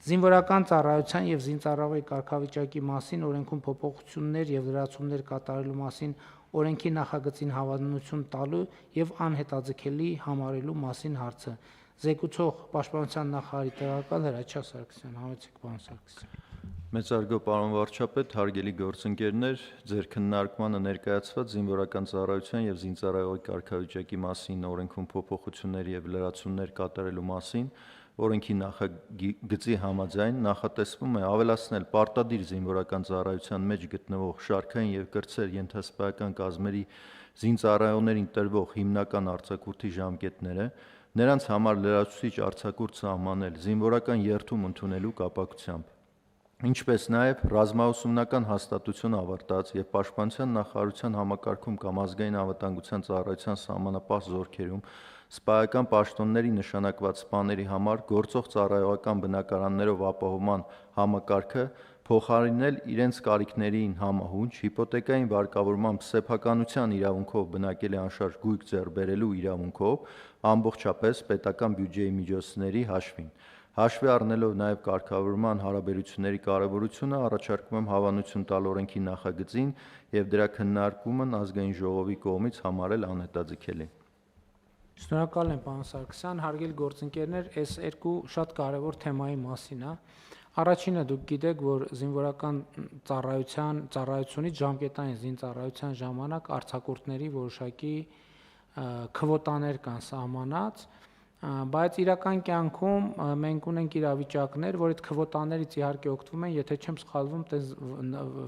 Զինվորական ծառայության եւ զինծառայողի կարգավիճակի մասին օրենքում փոփոխություններ եւ լրացումներ կատարելու մասին օրենքի նախագծին հավանություն տալու եւ անհետաձգելի համարելու մասին հարցը։ Զեկուցող Պաշտպանության նախարարի տեղակալ Հրաչյա Սարգսյան, համեցեք պարոն Սարգսյան։ Մեծարգո պարոն վարչապետ, հարգելի գործընկերներ, ձեր քննարկմանը ներկայացված զինվորական ծառայության եւ զինծառայողի կարգավիճակի մասին օրենքում փոփոխություններ եւ լրացումներ կատարելու մասին օրենքի նախագծի համաձայն նախատեսվում է ավելացնել պարտադիր զինվորական ծառայության մեջ գտնվող շարքային եւ կրտսեր ենթասպայական կազմերի զինծառայողներին տրվող հիմնական արձակուրդի ժամկետները, նրանց համար լրացուցիչ արձակուրդ սահմանել զինվորական երթում ընդունելու կապակցությամբ, ինչպես նաև ռազմաուսումնական հաստատություն ավարտած եւ Պաշտպանության նախարարության համակարգում կամ ազգային անվտանգության ծառայության սահմանապահ զորքերում սպայական պաշտոնների նշանակված սպաների համար գործող ծառայողական բնակարաններով ապահովման համակարգը փոխարինել իրենց կարիքներին համահունչ հիպոթեկային վարկավորմամբ սեփականության իրավունքով բնակելի անշարժ գույք ձեռք բերելու իրավունքով ամբողջապես պետական բյուջեի միջոցների հաշվին։ Հաշվի առնելով նաև կարգավորման հարաբերությունների կարևորությունը, առաջարկում եմ հավանություն տալ օրենքի նախագծին եւ դրա քննարկումն ազգային ժողովի կողմից համարել անհետաձգելի։ Շնորհակալ եմ պարոն Սարգսյան, հարգելի գործընկերներ, այս երկու շատ կարևոր թեմայի մասին է։ Առաջինը դուք գիտեք, որ զինվորական ծառայությունից ժամկետային զինծառայության ժամանակ արձակուրդների որոշակի քվոտաներ կան սահմանած, բայց իրական կյանքում մենք ունենք իրավիճակներ, որ այդ քվոտաներից իհարկե օգտվում են, եթե չեմ սխալվում,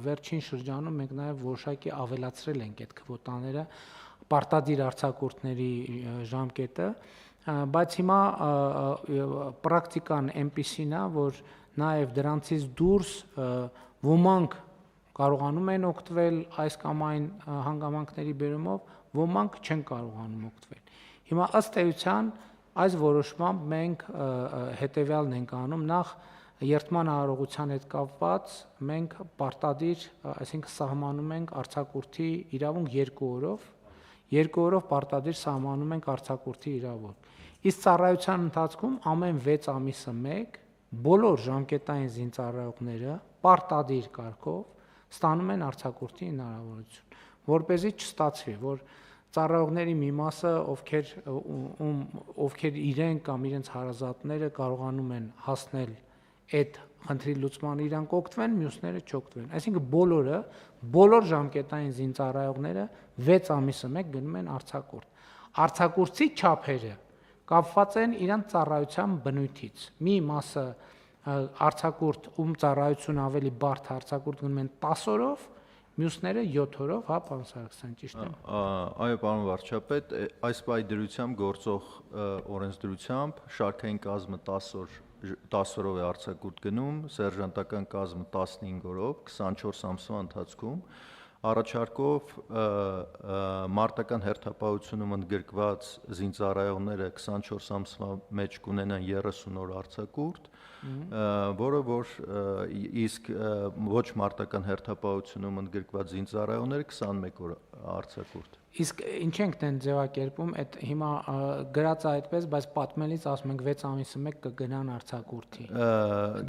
վերջին շրջանում մենք նաև որոշակի ավելացրել ենք այդ քվոտաները, պարտադիր արձակուրդների ժամկետը, բայց հիմա պրակտիկան այնպիսին է, որ նաև դրանցից դուրս ոմանք կարողանում են օգտվել այս կամ այն հանգամանքների բերումով, ոմանք չեն կարողանում օգտվել։ Հիմա ըստ էության այս որոշմամբ մենք հետևյալն ենք անում, նախ երթման արարողության հետ կապված մենք պարտադիր, այսինքն սահմանում ենք արձակուրդի իրավունք 2 օրով, 2 օրով պարտադիր սահմանում ենք արձակուրդի իրավունք։ Իսկ ծառայության ընթացքում ամեն 6 ամիսը մեկ բոլոր ժամկետային զինծառայողները պարտադիր կարգով ստանում են արձակուրդի հնարավորություն, որպեսզի չստացվի, որ ծառայողների մի մասը, ովքեր իրենք կամ իրենց հարազատները կարողանում են հասնել այդ խնդրի լուծման, իրանք օգտվեն, մյուսները չօգտվեն։ Այսինքն բոլոր ժամկետային զինծառայողները 6 ամիսը մեկ գնում են արձակուրդ։ Արձակուրդի չափերը կապված են իրանց ծառայության բնույթից։ Մի մասը արձակուրդ, ում ծառայությունը ավելի բարդ արձակուրդ գնում են 10 օրով, մյուսները 7 օրով, հա, պարոն Սարգսյան, ճիշտ եմ։ Այո, պարոն վարչապետ, այս պայդրությամբ գործող օրենսդրությամբ շարքային կազմը 10 օրով է արձակուրդ գնում, սերժանտական կազմը 15 օրով, 24 ամսվա ընթացքում, առաջարկով մարտական հերթապահությունում ընդգրկված զինծառայողները 24 ամսվա մեջ կունենան 30 օր արձակուրդ, որը որ իսկ ոչ մարտական հերթապահությունում ընդգրկված զինծառայողները 21 օր արձակուրդ։ Իսկ ինչ ենք դեն ձևակերպում, այդ հիմա գրած այդպես, բայց պատմելիս ասում ենք 6 ամիսը մեկ կգնան արձակուրդի։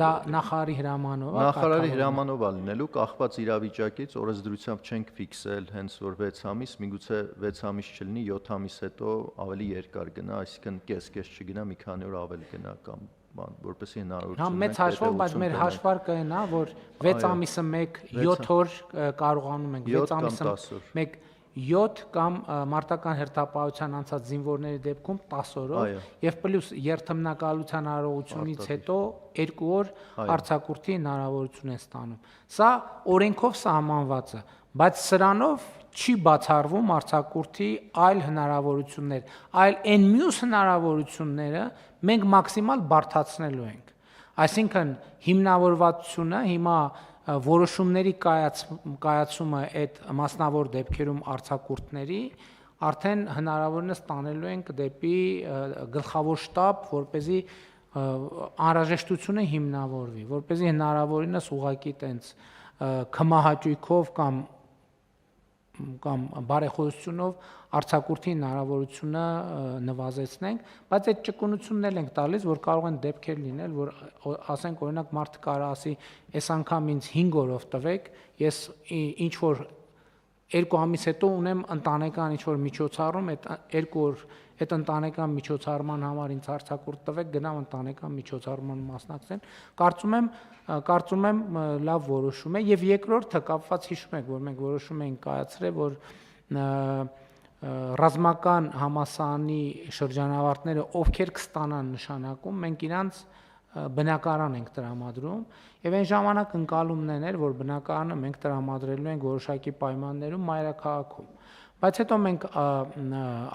Դա նախարարի հրամանով է։ Նախարարի հրամանով է լինելու, կախված իրավիճակից, օրենսդրությամբ չենք ֆիքսել հենց որ 6 ամիս, միգուցե 6 ամիս չլինի, 7 ամիս հետո ավելի երկար գնա, այսինքն կես չգնա, մի քանի օր ավելի գնա կամ որպեսզի հնարավորություն ունենա։ Հա, մեծ հաշվով, բայց մեր հաշվարկը այն է, որ 6 ամիսը մեկ 7 օր կարողանում ենք, 6 ամիսը մեկ 7 կամ մարտական հերթապահության անցած զինվորների դեպքում 10 օրով եւ պլյուս երթմնակալության արարողությունից հետո 2 օր արձակուրդի հնարավորություն են ստանում։ Սա օրենքով սահմանված է, բայց սրանով չի բացառվում արձակուրդի այլ հնարավորություններ, այլ այն մյուս հնարավորությունները մենք մաքսիմալ բարդացնելու ենք։ Այսինքն հիմնավորվածությունը հիմա որոշումների կայացումը այդ մասնավոր դեպքերում արձակուրդների արդեն հնարավորինս տանելու ենք դեպի գլխավոր շտաբ, որպեսզի անհրաժեշտությունը հիմնավորվի, որպեսզի հնարավորինս ուղղակի տենց քմահաճույքով կամ կամ բարեխոսությունով արձակուրդի հնարավորությունը նվազեցնենք, բայց այդ ճկունությունն էլ ենք տալիս, որ կարող են դեպքեր լինել, որ ասենք օրինակ մարդը կարող ասի, այս անգամ ինձ 5 օրով տվեք, ես ինչ որ 2 ամիս հետո ունեմ ընտանեկան ինչ որ միջոցառում, այդ 2 օր այդ ընտանեկան միջոցառման համար ինձ արձակուրդ տվեք, գնամ ընտանեկան միջոցառման մասնակցեն։ Կարծում եմ լավ որոշում է եւ երկրորդը կապված հիշում եք, որ մենք որոշում ենք կայացրել, որ ռազմական համասարանի շրջանավարտները ովքեր կստանան նշանակում, մենք իրանց բնակարան ենք տրամադրում եւ այն ժամանակ ընկալումն էր, որ բնակարանը մենք տրամադրելու ենք որոշակի պայմաններում մայրաքաղաքում։ Բայց հետո մենք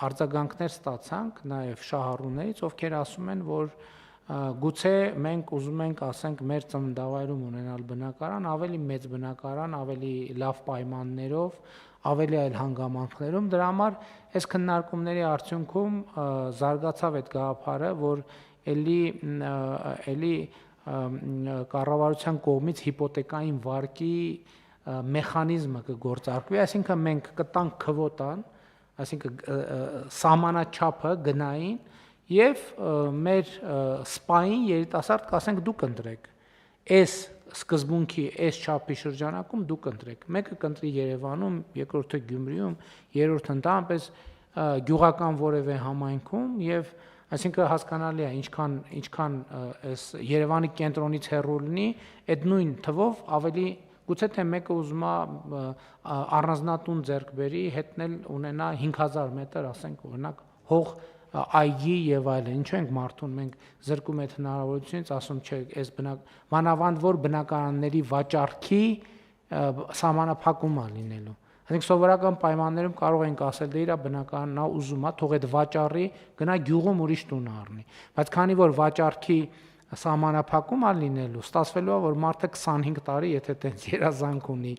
արձագանքներ ստացանք նաև շահառուներից, ովքեր ասում են, որ գուցե մենք ուզում ենք, ասենք, մեր ծննդավայրում ունենալ բնակարան, ավելի մեծ բնակարան, ավելի լավ պայմաններով, ավելի այլ հանգամանքներում։ Դրա համար այս քննարկումների արդյունքում զարգացավ այդ գաղափարը, որ էլի կառավարության կողմից հիպոթեկային վարկի մեխանիզմը կգործարկվի, այսինքն մենք կտանք քվոտան, այսինքն սահմանաչափը գնային եւ մեր սպային երիտասարդ կասենք դուք ընտրեք։ Այս սկզբունքի, այս չափի շրջանակում դուք ընտրեք։ Մեկը կընտրի Երևանում, երկրորդը Գյումրիում, երրորդը ընդհանրապես գյուղական որևէ համայնքում եւ այսինքն հասկանալի է ինչքան այս Երևանի կենտրոնից հեռու լինի, այդ նույն թվով ավելի գուցե թե մեկը ուզում է առանձնատուն ձեռք բերի, հետնել ունենա 5000 մետր, ասենք օրինակ հող այգի եւ այլն։ Ինչու ենք մարդուն մենք զրկում այդ հնարավորությունից, ասում չէ, այս մանավանդ որ բնակարանների վաճառքի սահմանափակում է լինելու։ Այսինքն սովորական պայմաններում կարող ենք ասել դե իր բնակարանն է ուզում է, թող այդ վաճառի գնա գյուղում ուրիշ տուն առնի։ Բայց քանի որ վաճառքի սահմանափակում է լինելու, ստացվելու է, որ մարդը 25 տարի, եթե տենց երազանք ունի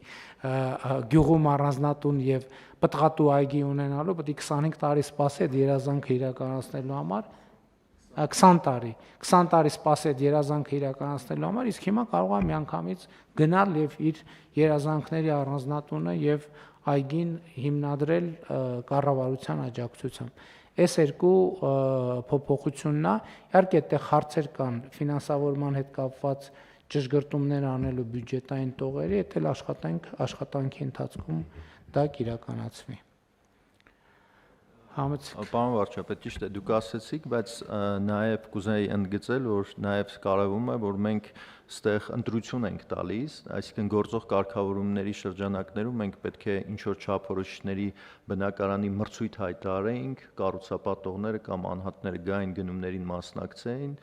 գյուղում առանձնատուն եւ պտղատու այգի ունենալու, պետք է 25 տարի սպասի այդ երազանքը իրականացնելու համար, 20 տարի սպասի այդ երազանքը իրականացնելու համար, իսկ հիմա կարող է միանգամից գնալ եւ իր երազանքների առանձնատունը եւ այգին հիմնադրել կառավարության աջակցությամբ։ Այս երկու փոփոխությունն է, իհարկե այդտեղ հարցեր կան ֆինանսավորման հետ կապված ճշգրտումներ անելու բյուջետային տողերի, այդ էլ աշխատանքի ընթացքում դա կիրականացվի։ Պարոն վարչապետ, ճիշտ է, դուք ասացիք, բայց նաև կուզեի ընդգծել, որ նաև կարևորում է, որ մենք ստեղ ընտրություն ենք տալիս, այսինքն գործող կարգավորումների շրջանակներում մենք պետք է ինչ-որ չափորոշիչների բնակարանի մրցույթ հայտարարեինք, կառուցապատողները կամ անհատները գային գնումներին մասնակցեին,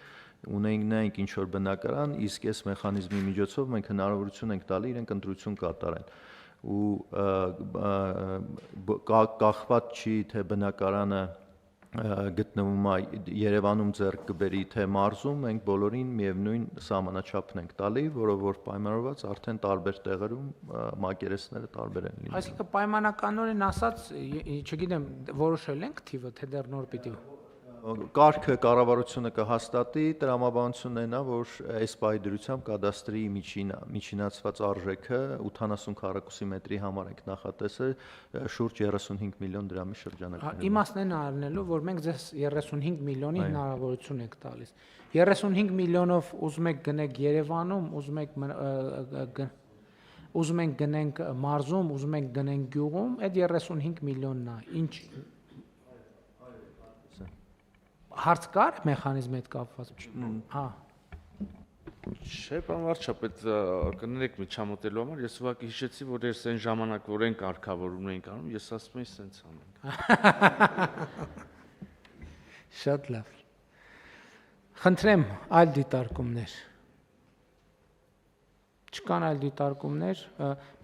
ունենայինք ինչ-որ բնակարան, իսկ այս մեխանիզմի միջոցով մենք հնարավորություն ենք տալի իրենք ընտրություն կատարեն ու կախված չի թե բնակարանը գտնվում է Երևանում ձեռք կբերի թե մարզում, մենք բոլորին միևնույն սահմանաչափն ենք տալի, որով որ պայմանավորված արդեն տարբեր տեղերում մակերեսները տարբեր են լինում։ Այսինքն պայմանականորեն ասած, չգիտեմ, որոշել ենք թիվը, թե դեռ նոր պիտի Կարգը կառավարությունը կհաստատի, տրամաբանությունն այնա, որ այս պահի դրությամբ կադաստրի միջինացված արժեքը 80 քառակուսի մետրի համար ենք նախատեսել շուրջ 35 միլիոն դրամի շրջանակներում։ Իմաստն են առնելու, որ մենք ձեզ 35 միլիոնի հնարավորություն ենք տալիս։ 35 միլիոնով ուզում եք գնեք Երևանում, ուզում ենք գնենք մարզում, ուզում ենք գնենք գյուղում, այդ 35 միլիոնն է։ Ինչ հարց կար մեխանիզմի հետ կապված։ Հա։ Չէ, պարոն վարչապետ, կներեք միջամտելու համար, ես ուղղակի հիշեցի, որ ես այն ժամանակ, որ այն կարգավորումն էինք անում, ես ասում էի սենց անենք։ Շատ լավ։ Խնդրեմ այլ դիտարկումներ։ Չկան այլ դիտարկումներ,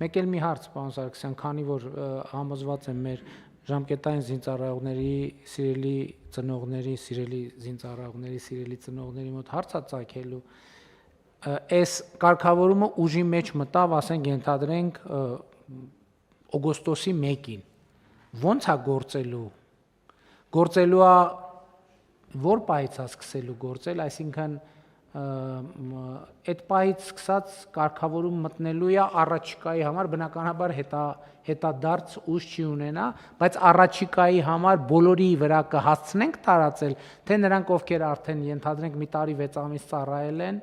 մեկ էլ մի հարց, պարոն Սարգսյան, քանի որ համոզված եմ մեր ժամկետային զինծառայողների, սիրելի ծնողների, սիրելի զինծառայողների, սիրելի ծնողների մոտ հարցա ծագելու, այս կարգավորումը ուժի մեջ մտավ, ասենք ենթադրենք օգոստոսի 1-ին։ Ո՞նց է գործելու։ Գործելու է որ պահից է սկսելու գործել, այսինքն այդ պահից սկսած կարգավորում մտնելու է առաջիկայի համար բնականաբար հետադարձ ուժ չի ունենա, բայց առաջիկայի համար բոլորի վրա կհասցնենք տարածել, թե նրանք ովքեր արդեն ենթադրենք մի տարի 6 ամիս ծառայել են,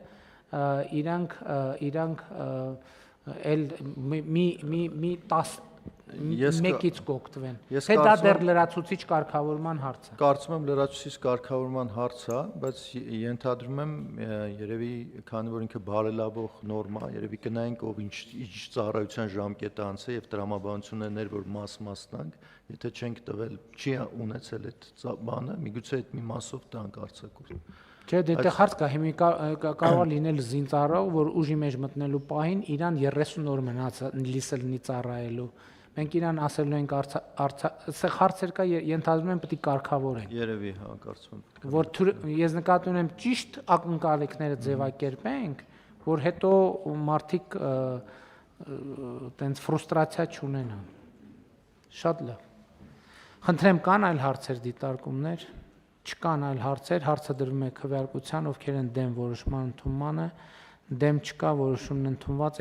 իրանք էլ մի 10-ից կօգտվեն։ Թե դա դեռ լրացուցիչ կարգավորման հարց է։ Կարծում եմ լրացուցիչ կարգավորման հարց է, բայց ենթադրում եմ երևի քանի որ ինքը բարելավող նորմա, երևի կնայենք ով ինչ ծառայության ժամկետ անցե եւ տրամաբանություններ որ մաս տանք, եթե չենք տվել, չի ունեցել այդ բանը, միգուցե այդ մի մասով տանք արձակուրդ։ Չէ, դե հարց կա, հիմա կարող է լինել զինծառայող, որ ուժի մեջ մտնելու պահին իրան 30 օր լիսել ծառայելու։ Մենք իրան ասելու ենք սեղ հարցեր կա, ենթադրում եմ պետք է կարգավորենք։ Երևի, հա, կարծում եմ։ Որ ես նկատի ունեմ ճիշտ ակնկալիքները ձևակերպենք, որ հետո մարդիկ տենց ֆրուստրացիա չունենան։ Շատ լավ։ Խնդրեմ, կան այլ հարցեր, դիտարկումներ։ Չկան այլ հարցեր, հարցը դրվում է քվեարկության, ովքեր են դեմ որոշման ընդունմանը, դեմ չկա, որոշումն ընդունված է։